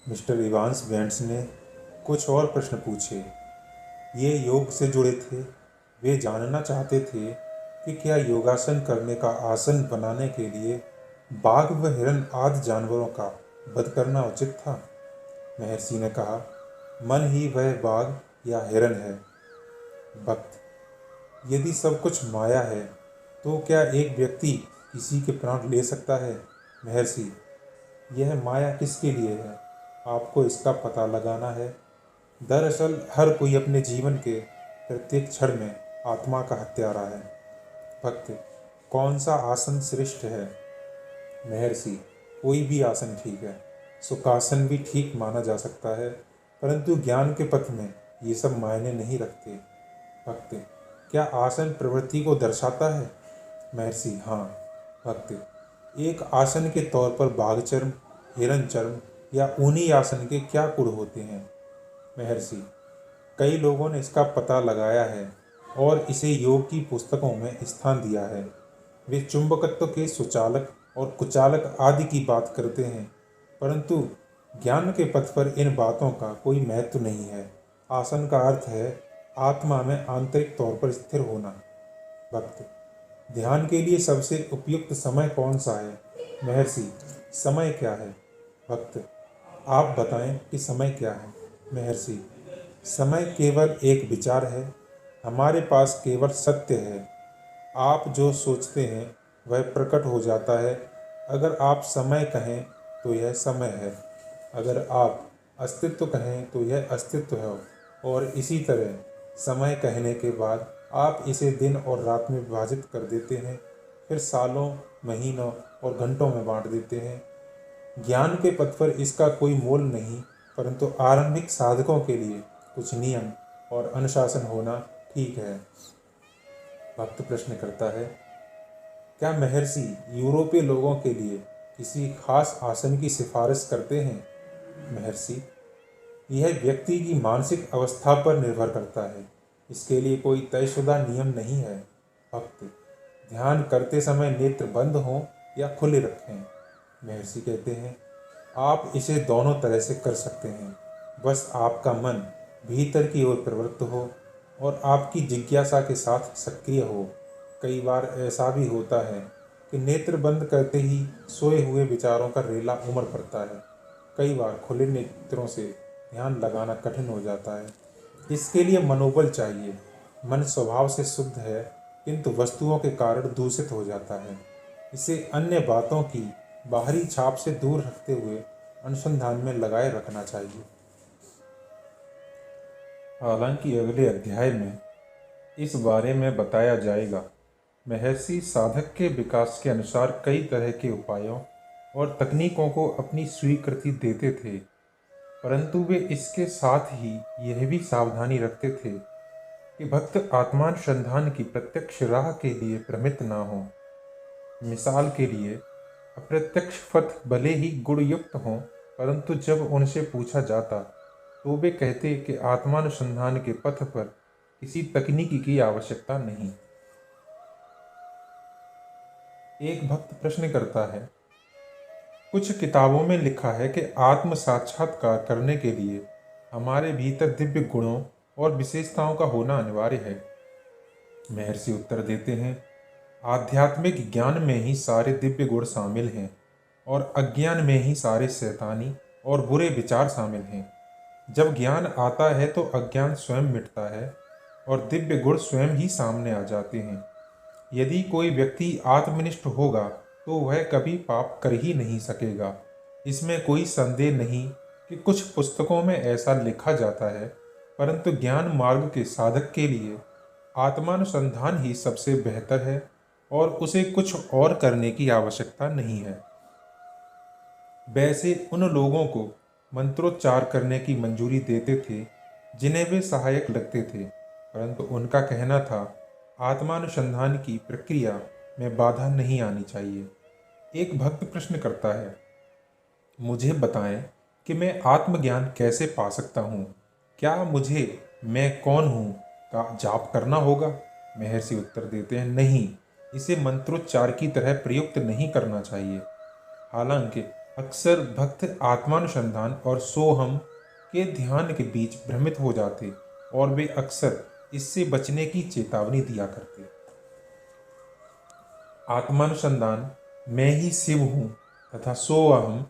Mister Evans Bent's ने कुछ और प्रश्न पूछे। ये योग से जुड़े थे। वे जानना चाहते थे कि क्या योगासन करने का आसन बनाने के लिए बाघ व हिरण आदि जानवरों का वध करना उचित था। महर्षि ने कहा, मन ही वह बाघ या हिरण है। भक्त, यदि सब कुछ माया है तो क्या एक व्यक्ति किसी के प्राण ले सकता है। महर्षि, यह माया किसके लिए है, आपको इसका पता लगाना है। दरअसल हर कोई अपने जीवन के प्रत्येक क्षण में आत्मा का हत्यारा है। भक्त, कौन सा आसन श्रेष्ठ है। महर्षि, कोई भी आसन ठीक है। सुखासन भी ठीक माना जा सकता है, परंतु ज्ञान के पथ में ये सब मायने नहीं रखते। भक्त, क्या आसन प्रवृत्ति को दर्शाता है। महर्षि, हाँ। भक्त, एक आसन के तौर पर बाघ चर्म, हिरण चर्म या ऊनी आसन के क्या गुण होते हैं। महर्षि, कई लोगों ने इसका पता लगाया है और इसे योग की पुस्तकों में स्थान दिया है। वे चुंबकत्व के सुचालक और कुचालक आदि की बात करते हैं, परंतु ज्ञान के पथ पर इन बातों का कोई महत्व नहीं है। आसन का अर्थ है आत्मा में आंतरिक तौर पर स्थिर होना। भक्त, ध्यान के लिए सबसे उपयुक्त समय कौन सा है। महर्षि, समय क्या है। भक्त, आप बताएं कि समय क्या है। महर्षि, समय केवल एक विचार है। हमारे पास केवल सत्य है। आप जो सोचते हैं वह प्रकट हो जाता है। अगर आप समय कहें तो यह समय है, अगर आप अस्तित्व कहें तो यह अस्तित्व है, और इसी तरह समय कहने के बाद आप इसे दिन और रात में विभाजित कर देते हैं, फिर सालों, महीनों और घंटों में बांट देते हैं। ज्ञान के पथ पर इसका कोई मोल नहीं, परंतु आरंभिक साधकों के लिए कुछ नियम और अनुशासन होना ठीक है। भक्त प्रश्न करता है, क्या महर्षि यूरोपीय लोगों के लिए किसी खास आसन की सिफारिश करते हैं। महर्षि, यह व्यक्ति की मानसिक अवस्था पर निर्भर करता है। इसके लिए कोई तयशुदा नियम नहीं है। भक्त, ध्यान करते समय नेत्र बंद हों या खुले रखें। महर्षि कहते हैं, आप इसे दोनों तरह से कर सकते हैं, बस आपका मन भीतर की ओर प्रवृत्त हो और आपकी जिज्ञासा के साथ सक्रिय हो। कई बार ऐसा भी होता है कि नेत्र बंद करते ही सोए हुए विचारों का रेला उमड़ पड़ता है। कई बार खुले नेत्रों से ध्यान लगाना कठिन हो जाता है। इसके लिए मनोबल चाहिए। मन स्वभाव से शुद्ध है, किंतु वस्तुओं के कारण दूषित हो जाता है। इसे अन्य बातों की बाहरी छाप से दूर रखते हुए अनुसंधान में लगाए रखना चाहिए। हालांकि अगले अध्याय में इस बारे में बताया जाएगा। महर्षि साधक के विकास के अनुसार कई तरह के उपायों और तकनीकों को अपनी स्वीकृति देते थे, परंतु वे इसके साथ ही यह भी सावधानी रखते थे कि भक्त आत्मानुसंधान की प्रत्यक्ष राह के लिए भ्रमित ना हो। मिसाल के लिए, अप्रत्यक्ष पथ भले ही गुणयुक्त हों, परंतु जब उनसे पूछा जाता तो वे कहते कि आत्मानुसंधान के पथ पर किसी तकनीकी की आवश्यकता नहीं। एक भक्त प्रश्न करता है, कुछ किताबों में लिखा है कि आत्म साक्षात्कार करने के लिए हमारे भीतर दिव्य गुणों और विशेषताओं का होना अनिवार्य है। महर्षि उत्तर देते हैं, आध्यात्मिक ज्ञान में ही सारे दिव्य गुण शामिल हैं और अज्ञान में ही सारे शैतानी और बुरे विचार शामिल हैं। जब ज्ञान आता है तो अज्ञान स्वयं मिटता है और दिव्य गुण स्वयं ही सामने आ जाते हैं। यदि कोई व्यक्ति आत्मनिष्ठ होगा तो वह कभी पाप कर ही नहीं सकेगा। इसमें कोई संदेह नहीं कि कुछ पुस्तकों में ऐसा लिखा जाता है, परंतु ज्ञान मार्ग के साधक के लिए आत्मानुसंधान ही सबसे बेहतर है और उसे कुछ और करने की आवश्यकता नहीं है। वैसे उन लोगों को मंत्रोच्चार करने की मंजूरी देते थे जिन्हें वे सहायक लगते थे, परंतु उनका कहना था आत्मानुसंधान की प्रक्रिया में बाधा नहीं आनी चाहिए। एक भक्त प्रश्न करता है, मुझे बताएं कि मैं आत्मज्ञान कैसे पा सकता हूँ। क्या मुझे मैं कौन हूँ का जाप करना होगा। महर्षि उत्तर देते हैं, नहीं, इसे मंत्रोच्चार की तरह प्रयुक्त नहीं करना चाहिए। हालांकि अक्सर भक्त आत्मानुसंधान और सोहम के ध्यान के बीच भ्रमित हो जाते और वे अक्सर इससे बचने की चेतावनी दिया करते। आत्मानुसंधान मैं ही शिव हूँ तथा सोअहम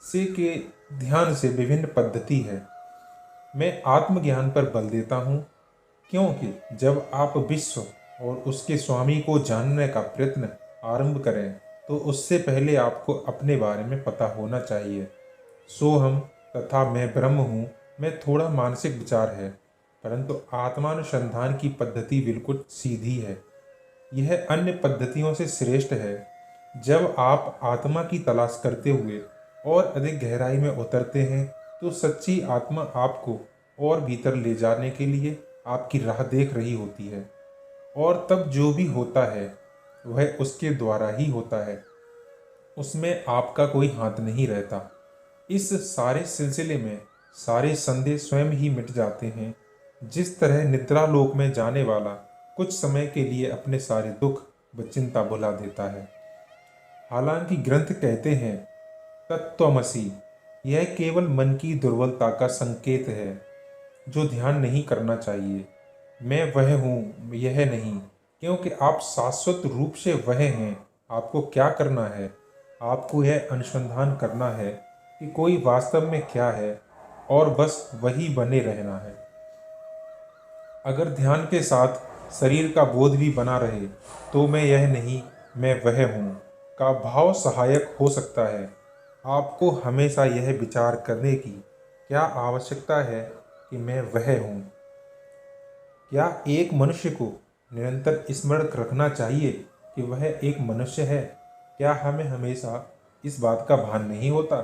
से के ध्यान से विभिन्न पद्धति है। मैं आत्मज्ञान पर बल देता हूँ, क्योंकि जब आप विश्व और उसके स्वामी को जानने का प्रयत्न आरंभ करें तो उससे पहले आपको अपने बारे में पता होना चाहिए। सोहम तथा मैं ब्रह्म हूँ में थोड़ा मानसिक विचार है, परंतु आत्मानुसंधान की पद्धति बिल्कुल सीधी है। यह अन्य पद्धतियों से श्रेष्ठ है। जब आप आत्मा की तलाश करते हुए और अधिक गहराई में उतरते हैं तो सच्ची आत्मा आपको और भीतर ले जाने के लिए आपकी राह देख रही होती है, और तब जो भी होता है वह उसके द्वारा ही होता है, उसमें आपका कोई हाथ नहीं रहता। इस सारे सिलसिले में सारे संदेह स्वयं ही मिट जाते हैं। जिस तरह निद्रा लोक में जाने वाला कुछ समय के लिए अपने सारे दुख व चिंता भुला देता है। हालांकि ग्रंथ कहते हैं तत्त्वमसि, यह केवल मन की दुर्बलता का संकेत है जो ध्यान नहीं करना चाहिए। मैं वह हूँ यह नहीं, क्योंकि आप शाश्वत रूप से वह हैं। आपको क्या करना है? आपको यह अनुसंधान करना है कि कोई वास्तव में क्या है और बस वही बने रहना है। अगर ध्यान के साथ शरीर का बोध भी बना रहे तो मैं यह नहीं, मैं वह हूँ का भाव सहायक हो सकता है। आपको हमेशा यह विचार करने की क्या आवश्यकता है कि मैं वह हूँ? क्या एक मनुष्य को निरंतर स्मरण रखना चाहिए कि वह एक मनुष्य है? क्या हमें हमेशा इस बात का भान नहीं होता?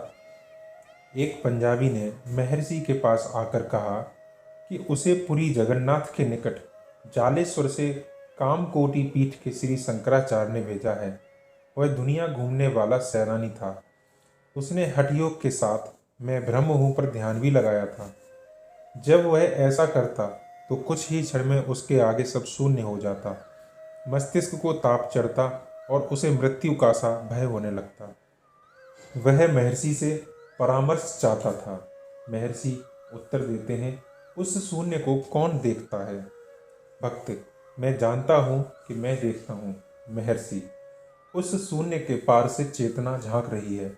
एक पंजाबी ने महर्षि के पास आकर कहा कि उसे पुरी जगन्नाथ के निकट जालेश्वर से कामकोटि पीठ के श्री शंकराचार्य ने भेजा है। वह दुनिया घूमने वाला सैलानी था। उसने हठयोग के साथ मैं ब्रह्म हूँ पर ध्यान भी लगाया था। जब वह ऐसा करता तो कुछ ही क्षण में उसके आगे सब शून्य हो जाता। मस्तिष्क को ताप चढ़ता और उसे मृत्यु का सा भय होने लगता। वह महर्षि से परामर्श चाहता था। महर्षि उत्तर देते हैं, उस शून्य को कौन देखता है? भक्त, मैं जानता हूँ कि मैं देखता हूँ। महर्षि, उस शून्य के पार से चेतना झांक रही है।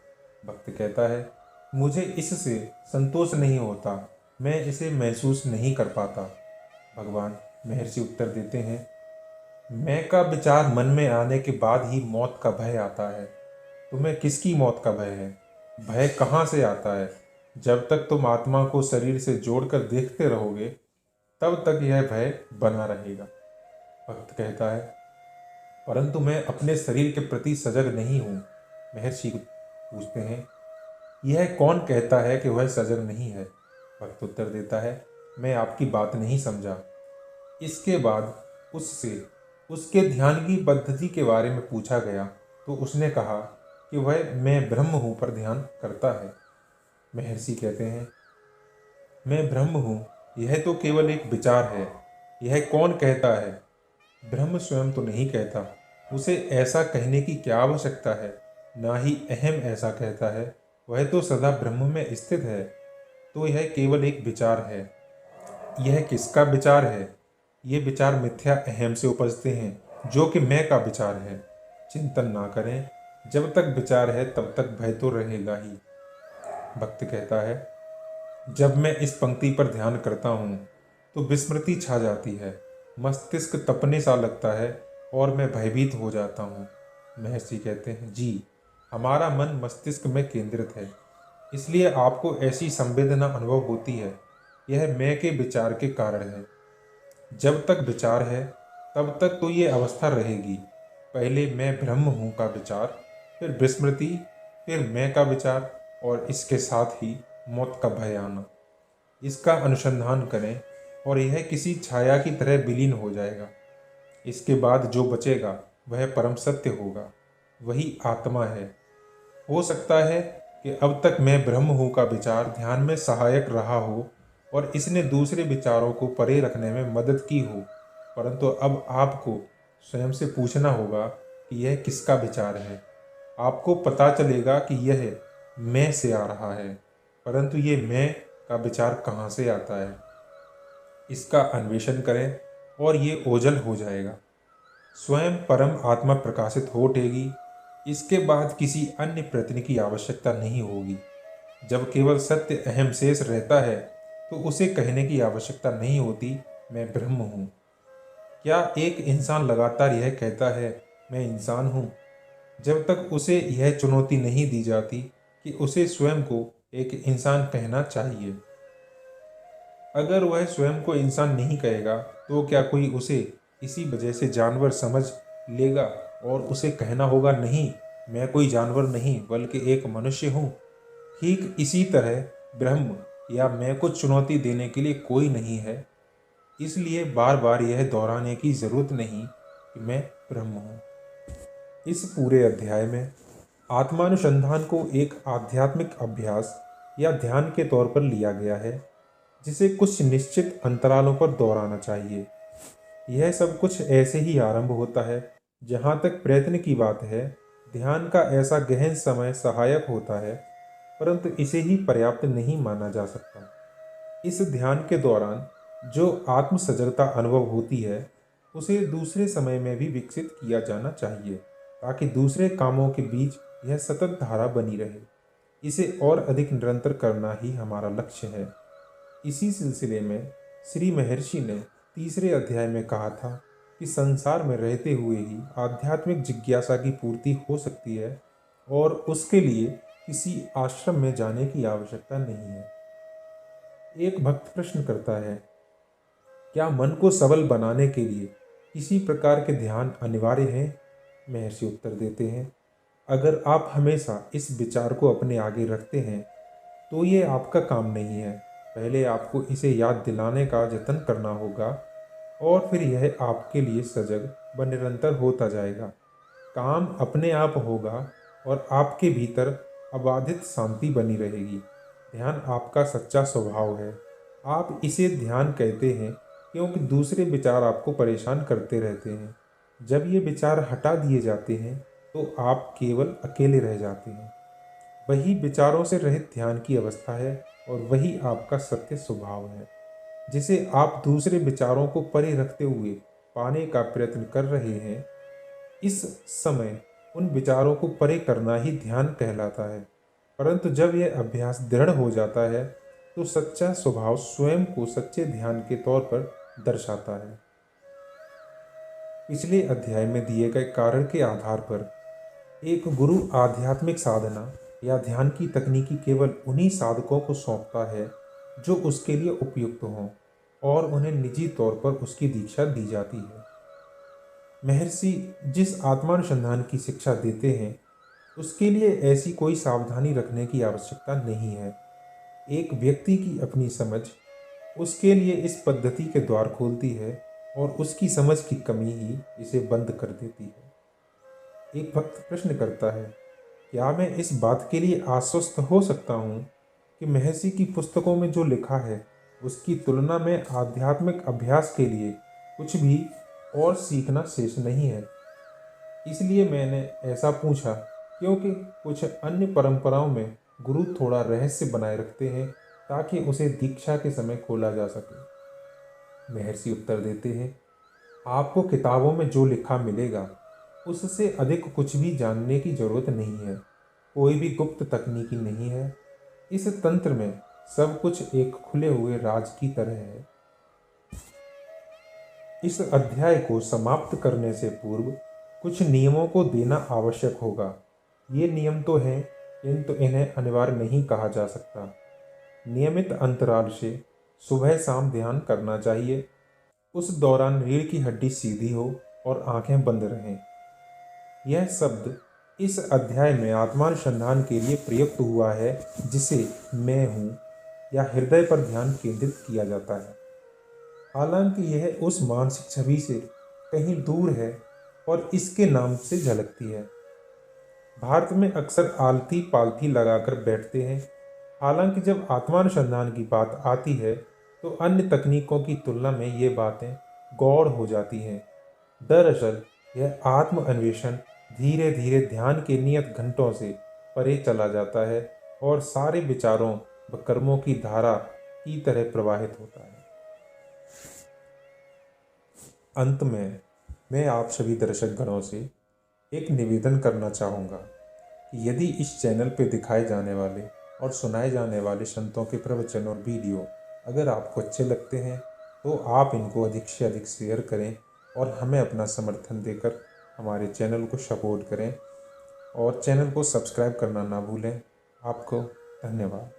भक्त कहता है, मुझे इससे संतोष नहीं होता, मैं इसे महसूस नहीं कर पाता। भगवान महर्षि उत्तर देते हैं, मैं का विचार मन में आने के बाद ही मौत का भय आता है। तुम्हें किसकी मौत का भय है? भय कहाँ से आता है? जब तक तुम आत्मा को शरीर से जोड़कर देखते रहोगे तब तक यह भय बना रहेगा। भक्त कहता है, परंतु मैं अपने शरीर के प्रति सजग नहीं हूँ। महर्षि पूछते हैं, यह कौन कहता है कि वह सजग नहीं है? भक्त उत्तर देता है, मैं आपकी बात नहीं समझा। इसके बाद उससे उसके ध्यान की पद्धति के बारे में पूछा गया तो उसने कहा कि वह मैं ब्रह्म हूँ पर ध्यान करता है। महर्षि कहते हैं, मैं ब्रह्म हूँ यह तो केवल एक विचार है। यह कौन कहता है? ब्रह्म स्वयं तो नहीं कहता। उसे ऐसा कहने की क्या आवश्यकता है? ना ही अहम ऐसा कहता है। वह तो सदा ब्रह्म में स्थित है। तो यह केवल एक विचार है। यह किसका विचार है? ये विचार मिथ्या अहम से उपजते हैं जो कि मैं का विचार है। चिंतन ना करें। जब तक विचार है तब तक भय तो रहेगा ही। भक्त कहता है, जब मैं इस पंक्ति पर ध्यान करता हूँ तो विस्मृति छा जाती है। मस्तिष्क तपने सा लगता है और मैं भयभीत हो जाता हूँ। महर्षि कहते हैं, जी, हमारा मन मस्तिष्क में केंद्रित है, इसलिए आपको ऐसी संवेदना अनुभव होती है। यह मैं के विचार के कारण है। जब तक विचार है तब तक तो ये अवस्था रहेगी। पहले मैं ब्रह्म हूँ का विचार, फिर विस्मृति, फिर मैं का विचार और इसके साथ ही मौत का भय आना। इसका अनुसंधान करें और यह किसी छाया की तरह विलीन हो जाएगा। इसके बाद जो बचेगा वह परम सत्य होगा, वही आत्मा है। हो सकता है कि अब तक मैं ब्रह्म हूँ का विचार ध्यान में सहायक रहा हो और इसने दूसरे विचारों को परे रखने में मदद की हो, परंतु अब आपको स्वयं से पूछना होगा कि यह किसका विचार है। आपको पता चलेगा कि यह मैं से आ रहा है, परंतु ये मैं का विचार कहाँ से आता है, इसका अन्वेषण करें और ये ओझल हो जाएगा। स्वयं परम आत्मा प्रकाशित हो उठेगी। इसके बाद किसी अन्य प्रयत्न की आवश्यकता नहीं होगी। जब केवल सत्य अहम शेष रहता है तो उसे कहने की आवश्यकता नहीं होती, मैं ब्रह्म हूँ। क्या एक इंसान लगातार यह कहता है, मैं इंसान हूँ, जब तक उसे यह चुनौती नहीं दी जाती कि उसे स्वयं को एक इंसान कहना चाहिए? अगर वह स्वयं को इंसान नहीं कहेगा तो क्या कोई उसे इसी वजह से जानवर समझ लेगा और उसे कहना होगा, नहीं, मैं कोई जानवर नहीं बल्कि एक मनुष्य हूँ। ठीक इसी तरह ब्रह्म या मैं को चुनौती देने के लिए कोई नहीं है। इसलिए बार बार यह दोहराने की जरूरत नहीं कि मैं ब्रह्म हूँ। इस पूरे अध्याय में आत्मानुसंधान को एक आध्यात्मिक अभ्यास या ध्यान के तौर पर लिया गया है, जिसे कुछ निश्चित अंतरालों पर दोहराना चाहिए। यह सब कुछ ऐसे ही आरंभ होता है। जहाँ तक प्रयत्न की बात है, ध्यान का ऐसा गहन समय सहायक होता है, परंतु इसे ही पर्याप्त नहीं माना जा सकता। इस ध्यान के दौरान जो आत्म सजगता अनुभव होती है, उसे दूसरे समय में भी विकसित किया जाना चाहिए, ताकि दूसरे कामों के बीच यह सतत धारा बनी रहे। इसे और अधिक निरंतर करना ही हमारा लक्ष्य है। इसी सिलसिले में श्री महर्षि ने तीसरे अध्याय में कहा था कि संसार में रहते हुए ही आध्यात्मिक जिज्ञासा की पूर्ति हो सकती है और उसके लिए किसी आश्रम में जाने की आवश्यकता नहीं है। एक भक्त प्रश्न करता है, क्या मन को सबल बनाने के लिए किसी प्रकार के ध्यान अनिवार्य है? महर्षि उत्तर देते हैं, अगर आप हमेशा इस विचार को अपने आगे रखते हैं तो ये आपका काम नहीं है। पहले आपको इसे याद दिलाने का जतन करना होगा और फिर यह आपके लिए सजग व निरंतर होता जाएगा। काम अपने आप होगा और आपके भीतर अबाधित शांति बनी रहेगी। ध्यान आपका सच्चा स्वभाव है। आप इसे ध्यान कहते हैं क्योंकि दूसरे विचार आपको परेशान करते रहते हैं। जब ये विचार हटा दिए जाते हैं तो आप केवल अकेले रह जाते हैं। वही विचारों से रहित ध्यान की अवस्था है और वही आपका सत्य स्वभाव है, जिसे आप दूसरे विचारों को परे रखते हुए पाने का प्रयत्न कर रहे हैं। इस समय उन विचारों को परे करना ही ध्यान कहलाता है। परंतु जब यह अभ्यास दृढ़ हो जाता है तो सच्चा स्वभाव स्वयं को सच्चे ध्यान के तौर पर दर्शाता है। पिछले अध्याय में दिए गए कारण के आधार पर एक गुरु आध्यात्मिक साधना या ध्यान की तकनीकी केवल उन्हीं साधकों को सौंपता है जो उसके लिए उपयुक्त हों और उन्हें निजी तौर पर उसकी दीक्षा दी जाती है। महर्षि जिस आत्मानुसंधान की शिक्षा देते हैं उसके लिए ऐसी कोई सावधानी रखने की आवश्यकता नहीं है। एक व्यक्ति की अपनी समझ उसके लिए इस पद्धति के द्वार खोलती है और उसकी समझ की कमी ही इसे बंद कर देती है। एक भक्त प्रश्न करता है, क्या मैं इस बात के लिए आश्वस्त हो सकता हूँ कि महर्षि की पुस्तकों में जो लिखा है उसकी तुलना में आध्यात्मिक अभ्यास के लिए कुछ भी और सीखना शेष नहीं है? इसलिए मैंने ऐसा पूछा क्योंकि कुछ अन्य परंपराओं में गुरु थोड़ा रहस्य बनाए रखते हैं ताकि उसे दीक्षा के समय खोला जा सके। महर्षि उत्तर देते हैं, आपको किताबों में जो लिखा मिलेगा उससे अधिक कुछ भी जानने की जरूरत नहीं है। कोई भी गुप्त तकनीकी नहीं है। इस तंत्र में सब कुछ एक खुले हुए राज की तरह है। इस अध्याय को समाप्त करने से पूर्व कुछ नियमों को देना आवश्यक होगा। ये नियम तो हैं किंतु इन्हें अनिवार्य नहीं कहा जा सकता। नियमित अंतराल से सुबह शाम ध्यान करना चाहिए। उस दौरान रीढ़ की हड्डी सीधी हो और आंखें बंद रहें। यह शब्द इस अध्याय में आत्मानुसंधान के लिए प्रयुक्त हुआ है, जिसे मैं हूँ या हृदय पर ध्यान केंद्रित किया जाता है। हालांकि यह उस मानसिक छवि से कहीं दूर है और इसके नाम से झलकती है। भारत में अक्सर आलती पालथी लगाकर बैठते हैं। हालांकि जब आत्मानुसंधान की बात आती है तो अन्य तकनीकों की तुलना में ये बातें गौड़ हो जाती हैं। दरअसल यह आत्म अन्वेषण धीरे धीरे ध्यान के नियत घंटों से परे चला जाता है और सारे विचारों व कर्मों की धारा की तरह प्रवाहित होता है। अंत में मैं आप सभी दर्शक गणों से एक निवेदन करना चाहूँगा कि यदि इस चैनल पे दिखाए जाने वाले और सुनाए जाने वाले संतों के प्रवचन और वीडियो अगर आपको अच्छे लगते हैं तो आप इनको अधिक से अधिक शेयर करें और हमें अपना समर्थन देकर हमारे चैनल को सपोर्ट करें और चैनल को सब्सक्राइब करना ना भूलें। आपको धन्यवाद।